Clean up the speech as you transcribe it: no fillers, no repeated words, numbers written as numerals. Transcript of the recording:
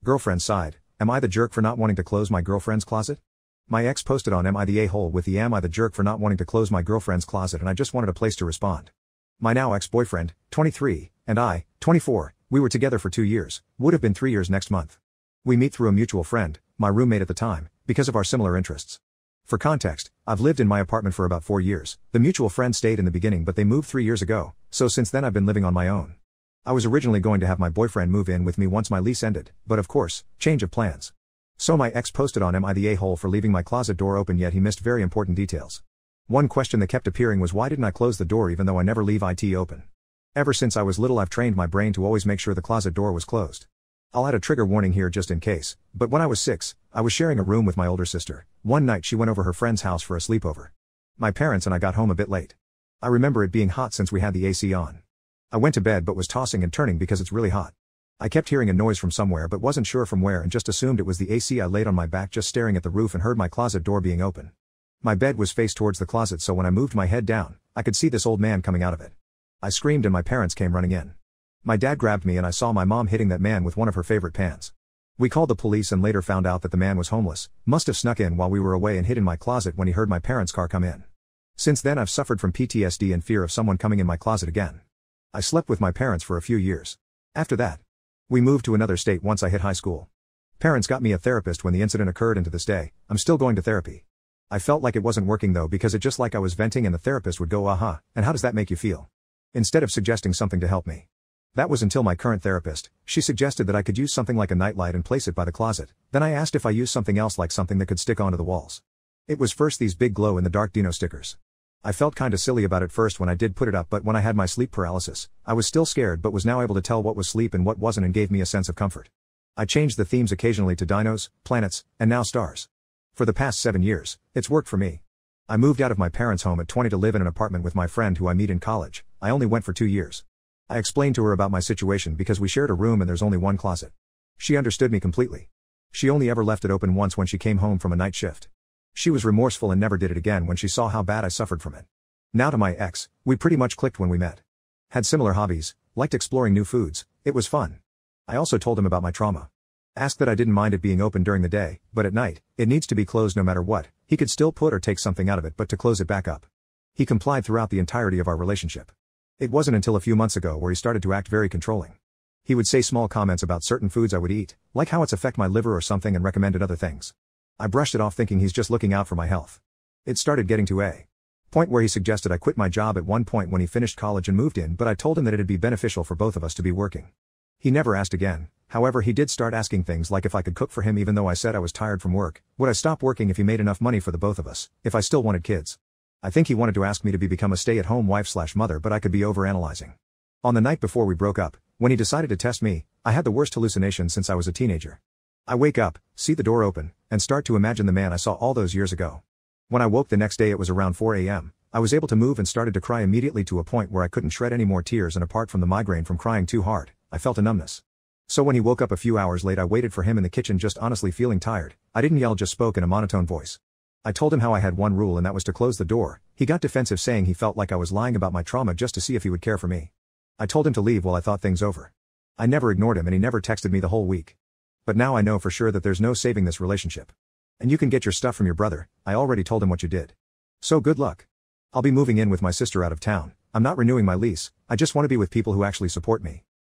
Girlfriend side, am I the jerk for not wanting to close my girlfriend's closet? My ex posted on Am I the a-hole with the Am I the jerk for not wanting to close my girlfriend's closet, and I just wanted a place to respond. My now ex-boyfriend, 23, and I, 24, we were together for 2 years, would have been 3 years next month. We meet through a mutual friend, my roommate at the time, because of our similar interests. For context, I've lived in my apartment for about 4 years. The mutual friend stayed in the beginning, but they moved 3 years ago, so since then I've been living on my own. I was originally going to have my boyfriend move in with me once my lease ended, but of course, change of plans. So my ex posted on Am I the a-hole for leaving my closet door open, yet he missed very important details. One question that kept appearing was, why didn't I close the door even though I never leave it open? Ever since I was little I've trained my brain to always make sure the closet door was closed. I'll add a trigger warning here just in case, but when I was 6, I was sharing a room with my older sister. One night she went over her friend's house for a sleepover. My parents and I got home a bit late. I remember it being hot since we had the AC on. I went to bed but was tossing and turning because it's really hot. I kept hearing a noise from somewhere but wasn't sure from where and just assumed it was the AC. I laid on my back just staring at the roof and heard my closet door being open. My bed was faced towards the closet, so when I moved my head down, I could see this old man coming out of it. I screamed and my parents came running in. My dad grabbed me and I saw my mom hitting that man with one of her favorite pans. We called the police and later found out that the man was homeless, must have snuck in while we were away and hid in my closet when he heard my parents' car come in. Since then I've suffered from PTSD and fear of someone coming in my closet again. I slept with my parents for a few years. After that, we moved to another state once I hit high school. Parents got me a therapist when the incident occurred, and to this day, I'm still going to therapy. I felt like it wasn't working though, because it just like I was venting and the therapist would go, "Aha, and how does that make you feel?" instead of suggesting something to help me. That was until my current therapist. She suggested that I could use something like a nightlight and place it by the closet. Then I asked if I used something else, like something that could stick onto the walls. It was first these big glow in the dark Dino stickers. I felt kinda silly about it first when I did put it up, but when I had my sleep paralysis, I was still scared but was now able to tell what was sleep and what wasn't, and gave me a sense of comfort. I changed the themes occasionally to dinos, planets, and now stars. For the past 7 years, it's worked for me. I moved out of my parents' home at 20 to live in an apartment with my friend who I meet in college. I only went for 2 years. I explained to her about my situation because we shared a room and there's only one closet. She understood me completely. She only ever left it open once when she came home from a night shift. She was remorseful and never did it again when she saw how bad I suffered from it. Now to my ex, we pretty much clicked when we met. Had similar hobbies, liked exploring new foods, it was fun. I also told him about my trauma. Asked that I didn't mind it being open during the day, but at night, it needs to be closed no matter what. He could still put or take something out of it but to close it back up. He complied throughout the entirety of our relationship. It wasn't until a few months ago where he started to act very controlling. He would say small comments about certain foods I would eat, like how it's affect my liver or something, and recommended other things. I brushed it off thinking he's just looking out for my health. It started getting to a point where he suggested I quit my job at one point when he finished college and moved in, but I told him that it'd be beneficial for both of us to be working. He never asked again. However, he did start asking things like if I could cook for him even though I said I was tired from work, would I stop working if he made enough money for the both of us, if I still wanted kids. I think he wanted to ask me to become a stay-at-home wife/mother, but I could be overanalyzing. On the night before we broke up, when he decided to test me, I had the worst hallucination since I was a teenager. I wake up, see the door open, and start to imagine the man I saw all those years ago. When I woke the next day it was around 4 a.m., I was able to move and started to cry immediately to a point where I couldn't shred any more tears, and apart from the migraine from crying too hard, I felt a numbness. So when he woke up a few hours late I waited for him in the kitchen, just honestly feeling tired. I didn't yell, just spoke in a monotone voice. I told him how I had one rule and that was to close the door. He got defensive, saying he felt like I was lying about my trauma just to see if he would care for me. I told him to leave while I thought things over. I never ignored him and he never texted me the whole week. But now I know for sure that there's no saving this relationship. And you can get your stuff from your brother. I already told him what you did. So good luck. I'll be moving in with my sister out of town. I'm not renewing my lease. I just want to be with people who actually support me.